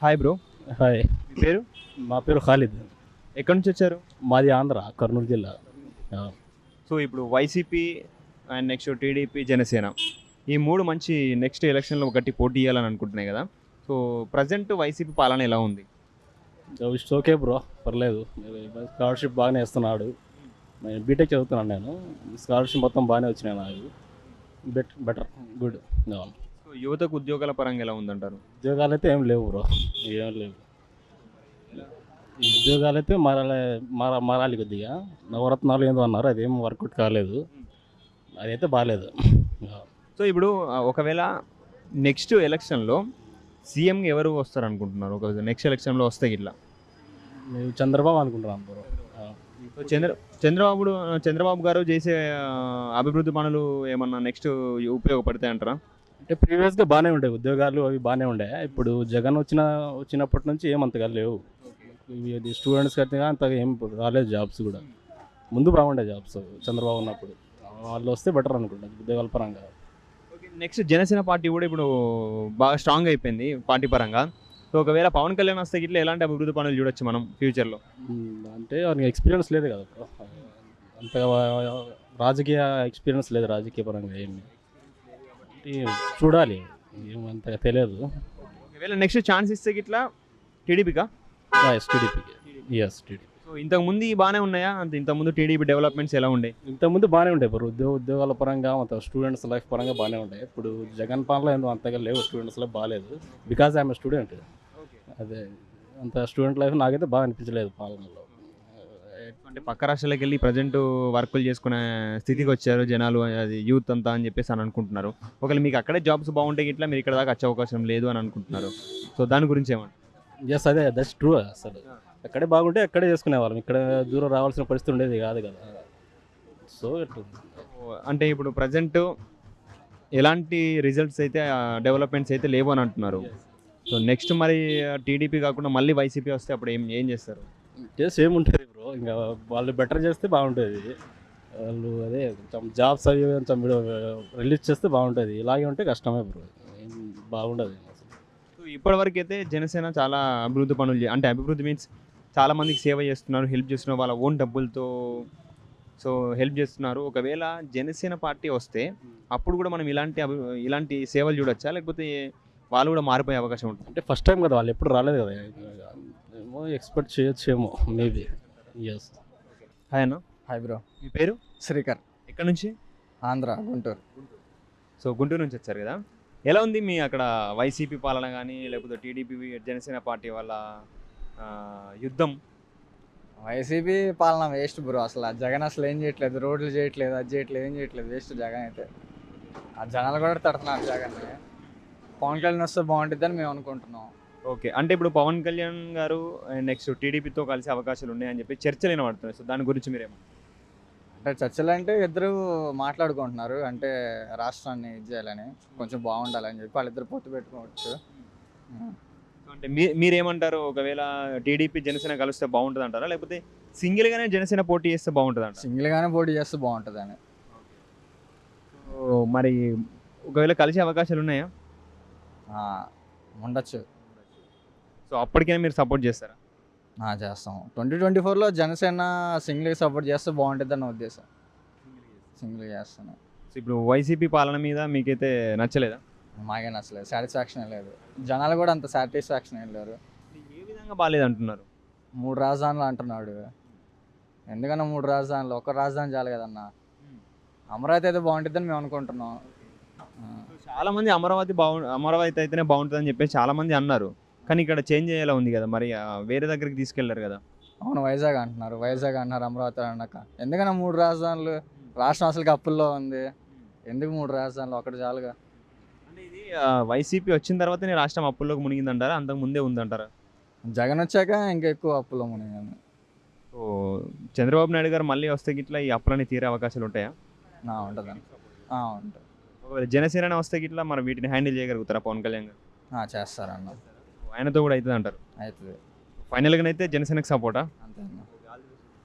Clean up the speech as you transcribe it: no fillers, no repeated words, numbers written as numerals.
Hi bro. Hi. మీ పేరు? మా పేరు ఖాలిద్. ఎక్కడి నుంచి వచ్చారు? మాది ఆంధ్ర, కర్నూలు జిల్లా. ఆ, సో ఇప్పుడు YCP and next TDP, Janasena ఈ మూడు మంచి నెక్స్ట్ ఎలక్షన్లో గట్టి పోటీ ఇవ్వాలని అనుకుంటున్నాయి కదా. సో ప్రజెంట్ వైసీపీ పాలన ఎలా ఉంది? ఇట్స్ ఓకే బ్రో, పర్లేదు. స్కాలర్షిప్ బాగానే ఇస్తున్నాడు. నేను బీటెక్ చదువుతున్నాను. నేను స్కాలర్షిప్ మొత్తం బాగానే వచ్చినాయి నాకు. Better, good. సో యువతకు ఉద్యోగాల పరంగా ఎలా ఉందంటారు? ఉద్యోగాలు అయితే ఏం లేవు బ్రో, ఏం లేవు. ఈ ఉద్యోగాలు అయితే మారాలి కొద్దిగా. నవరత్నాలు ఏందో అన్నారు, అదేం వర్కౌట్ కాలేదు. అదైతే బాగాలేదు. సో ఇప్పుడు ఒకవేళ నెక్స్ట్ ఎలక్షన్లో సీఎంగా ఎవరు వస్తారు అనుకుంటున్నారు? ఒక నెక్స్ట్ ఎలక్షన్లో వస్తే ఇట్లా నేను చంద్రబాబు అనుకుంటున్నాను బ్రో. సో చంద్రబాబు గారు చేసే అభివృద్ధి పనులు ఏమన్నా నెక్స్ట్ ఉపయోగపడతాయి అంటారా? అంటే ప్రీవియస్గా బాగానే ఉండే ఉద్యోగాలు, అవి బాగానే ఉండే. ఇప్పుడు జగన్ వచ్చినప్పటి నుంచి ఏమంతగా లేవు. ఇది స్టూడెంట్స్కి అయితే అంతగా ఏం రాలేదు జాబ్స్ కూడా. ముందు బాగుండే జాబ్స్ చంద్రబాబు ఉన్నప్పుడు. వాళ్ళు వస్తే బెటర్ అనుకుంటాను ఉద్యోగాల పరంగా. నెక్స్ట్ జనసేన పార్టీ కూడా ఇప్పుడు బాగా స్ట్రాంగ్ అయిపోయింది పార్టీ పరంగా. సో ఒకవేళ పవన్ కళ్యాణ్ వస్తే ఇట్లా ఎలాంటి అభివృద్ధి పనులు చూడొచ్చు మనం ఫ్యూచర్లో? అంటే వాళ్ళకి ఎక్స్పీరియన్స్ లేదు కదా బ్రో. అంతగా రాజకీయ ఎక్స్పీరియన్స్ లేదు రాజకీయ పరంగా ఏమి. చూడాలి, ఏమంతగా తెలియదు. ఒకవేళ నెక్స్ట్ ఛాన్స్ ఇస్తే ఇట్లా టీడీపీకా? టీడీపీకి. Yes, TDP. సో ఇంతకుముందు బాగానే ఉన్నాయా? ఇంతకుముందు టీడీపీ డెవలప్మెంట్స్ ఎలా ఉండే? ఇంతకుముందు బాగానే ఉండే బ్రో. ఉద్యోగాల పరంగా మొత్తం స్టూడెంట్స్ లైఫ్ పరంగా బాగానే ఉండే. ఇప్పుడు జగన్ పాలన ఏందో అంతగా లేవు, స్టూడెంట్స్ లైఫ్ బాగాలేదు. Because I'm student. అదే, అంత స్టూడెంట్ లైఫ్ నాకైతే బాగా అనిపించలేదు పాలనలో. అంటే పక్క రాష్ట్రాలకు వెళ్ళి ప్రజెంట్ వర్కులు చేసుకునే స్థితికి వచ్చారు జనాలు, అది యూత్ అంతా అని చెప్పేసి అని అనుకుంటున్నారు. ఒకవేళ మీకు అక్కడే జాబ్స్ బాగుంటాయి ఇట్లా మీరు ఇక్కడ దాకా వచ్చే అవకాశం లేదు అని అనుకుంటున్నారు. సో దాని గురించి ఏమంటారు? ఎస్, అదే, దట్స్ ట్రూ. అసలు అక్కడే బాగుంటే అక్కడే చేసుకునే వాళ్ళం, ఇక్కడ దూరం రావాల్సిన పరిస్థితి ఉండేది కాదు కదా. సో అంటే ఇప్పుడు ప్రజెంట్ ఎలాంటి రిజల్ట్స్ అయితే డెవలప్మెంట్స్ అయితే లేవు అని అంటున్నారు. సో నెక్స్ట్ మరి టీడీపీ కాకుండా మళ్ళీ వైసీపీ వస్తే అప్పుడు ఏం చేస్తారు? సేమ్ ఉంటుంది బ్రో. ఇంకా వాళ్ళు బెటర్ చేస్తే బాగుంటుంది. వాళ్ళు అదే కొంచెం జాబ్స్ అవి కొంచెం రిలీజ్ చేస్తే బాగుంటుంది. ఇలాగే ఉంటే కష్టమే బ్రో, ఏం బాగుండదు అసలు. సో ఇప్పటివరకు అయితే జనసేన చాలా అభివృద్ధి పనులు అంటే అభివృద్ధి మీన్స్ చాలా మందికి సేవ చేస్తున్నారు, హెల్ప్ చేస్తున్నారు వాళ్ళ ఓన్ డబ్బులతో. సో హెల్ప్ చేస్తున్నారు. ఒకవేళ జనసేన పార్టీ వస్తే అప్పుడు కూడా మనం ఇలాంటి సేవలు చూడొచ్చా, లేకపోతే వాళ్ళు కూడా మారిపోయే అవకాశం ఉంటుంది? అంటే ఫస్ట్ టైం కదా, వాళ్ళు ఎప్పుడు రాలేదు కదా, ఏమో ఎక్స్పెక్ట్ చేయొచ్చేమో మేబీ. ఎస్. హాయ్ అన్న. Hi bro. మీ పేరు? శ్రీకర్. ఎక్కడి నుంచి? ఆంధ్ర, గుంటూరు. సో గుంటూరు నుంచి వచ్చారు కదా. ఎలా ఉంది మీ అక్కడ వైసీపీ పాలన కానీ లేకపోతే టీడీపీ జనసేన పార్టీ వాళ్ళ యుద్ధం? వైసీపీ పాలన వేస్ట్ బ్రో. అసలు ఆ జగన్ అసలు ఏం చేయట్లేదు, రోడ్లు చేయట్లేదు, అది చేయట్లేదు, ఏం చేయట్లేదు, వేస్ట్ జగన్ అయితే. ఆ జనాలు కూడా తడుతున్నారు జగన్ని. పవన్ కళ్యాణ్ వస్తే బాగుంటుందని మేము అనుకుంటున్నాం. ఓకే, అంటే ఇప్పుడు పవన్ కళ్యాణ్ గారు నెక్స్ట్ టీడీపీతో కలిసే అవకాశాలు ఉన్నాయని చెప్పి చర్చలు వినబడుతున్నాయి. సో దాని గురించి మీరేమో? అంటే చర్చలు అంటే ఇద్దరు మాట్లాడుకుంటున్నారు, అంటే రాష్ట్రాన్ని ఇది చేయాలని, కొంచెం బాగుండాలని చెప్పి వాళ్ళిద్దరు పొత్తు పెట్టుకోవచ్చు. అంటే మీరేమంటారు? ఒకవేళ టీడీపీ జనసేన కలిస్తే బాగుంటుంది అంటారా, లేకపోతే సింగిల్గానే జనసేన పోటీ చేస్తే బాగుంటుంది అంటారా? సింగిల్గానే పోటీ చేస్తే బాగుంటుందని. సో మరి ఒకవేళ కలిసే అవకాశాలు ఉన్నాయా? ఉండొచ్చు. సో అప్పటికైనా మీరు సపోర్ట్ చేస్తారా? చేస్తాం. 2024లో జనసేన సింగిల్గా సపోర్ట్ చేస్తే బాగుంటుంది అన్న ఉద్దేశం. సింగిల్గా చేస్తాను. సో ఇప్పుడు వైసీపీ పాలన మీద మీకైతే నచ్చలేదా? మాకే నచ్చలేదు, సాటిస్ఫాక్షన్ లేదు. జనాలు కూడా అంత సాటిస్ఫాక్షన్ ఏం లేరు. ఏ విధంగా బాగాలేదు అంటున్నారు? 3 రాజధానులు అంటున్నాడు. ఎందుకన్నా 3 రాజధానులు? ఒక రాజధాని చాలు కదన్నా. అమరావతి అయితే బాగుంటుందని మేము అనుకుంటున్నాం. చాలా మంది అమరావతి అయితేనే బాగుంటుందని చెప్పేసి చాలా మంది అన్నారు. కానీ ఇక్కడ చేంజ్ అయ్యేలా ఉంది కదా, మరి వేరే దగ్గరికి తీసుకెళ్లారు కదా. అవును, వైజాగ్ అంటున్నారు, అమరావతి అన్నాక. ఎందుకన్నా 3 రాజధానులు? రాష్ట్రం అసలుకి అప్పుల్లో ఉంది, ఎందుకు 3 రాజధానులు? ఒకటి చాలుగా. అంటే ఇది వైసీపీ వచ్చిన తర్వాతనే రాష్ట్రం అప్పుల్లోకి మునిగిందంటారా, అంతకు ముందే ఉందంటారా? జగన్ వచ్చాక ఇంకా ఎక్కువ అప్పుల్లో మునిగింది. సో చంద్రబాబు నాయుడు గారు మళ్ళీ వస్తే గిట్లా ఈ అప్పులని తీరే అవకాశాలు ఉంటాయా? ఉంటుందండి. ఉంటుంది. ఒకవేళ జనసేన వస్తే గిట్లా మరి వీటిని హ్యాండిల్ చేయగలుగుతారా పవన్ కళ్యాణ్ గారు? చేస్తారన్న. ఆయనతో కూడా అవుతుంది అంటారు? అవుతుంది. ఫైనల్గానైతే జనసేనకు సపోర్టా? అంతే అన్న.